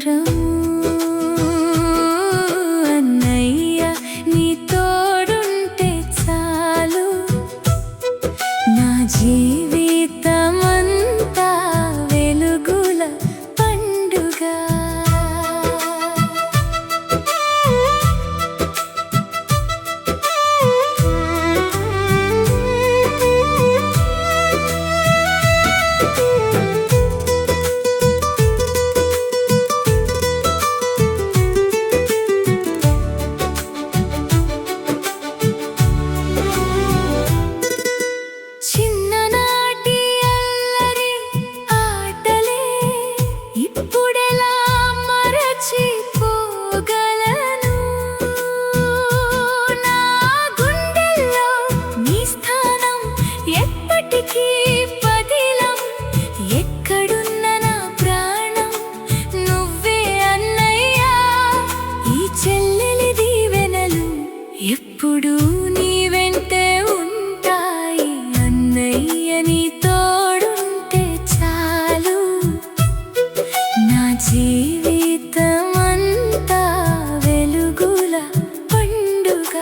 వరం అన్నయ్య నీ తోడుంటే చాలు నా జీవితమంతా వెలుగుల పండుగ ఎప్పుడు నీ వెంటే ఉంటాయి అన్నయ్య నీ తోడుంటే చాలు నా జీవితమంతా వెలుగుల పండుగ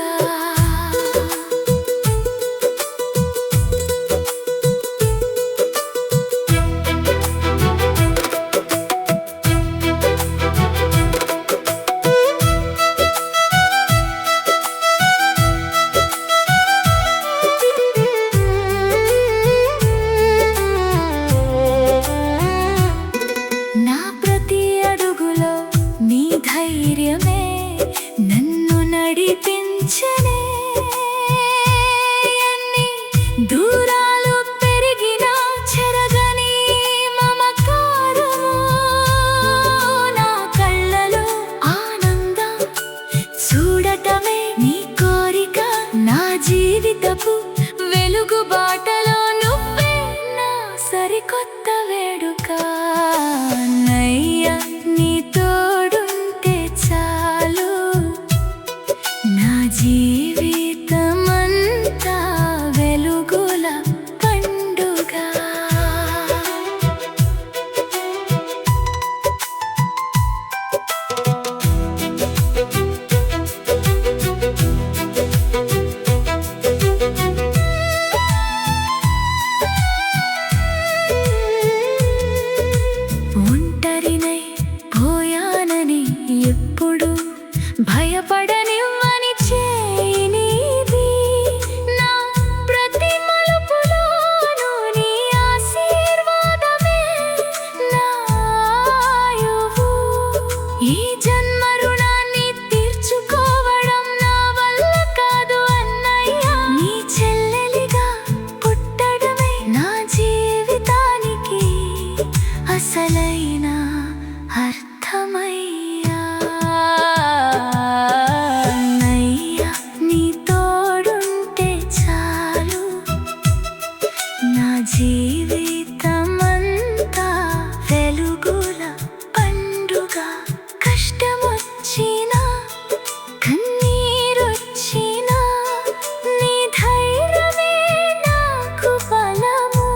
ధైర్యమే నన్ను నడిపించనే అన్ని దూరాలు పెరిగినా చెరగని మమకారము నా కళ్ళలో ఆనందం చూడటమే నీ కోరిక నా జీవితపు వెలుగు బాటలో నువ్వే నా సరికొత్త వేడుక అన్నయ్య నీ జీవితమంతా వెలుగుల పండుగ ఒంటరినై పోయానని ఎప్పుడు భయపడనివ్వని చేయినిది నా ప్రతి మలుపులోనూ నీ ఆశీర్వాదమే నాయువు ఈ జన్మ రుణాన్ని తీర్చుకోవడం నా వల్ల కాదు అన్నయ్య నీ చెల్లెలిగా పుట్టడమే నా జీవితానికి అసలైన అర్థమయ్యా జీవితమంతా వెలుగుల పండుగ కష్టమొచ్చినా కన్నీరొచ్చినా నీ ధైర్యమే నాకు బలము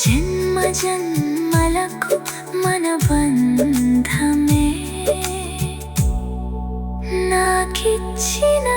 జన్మ జన్మలకు మన బంధమే నాకిచ్చిన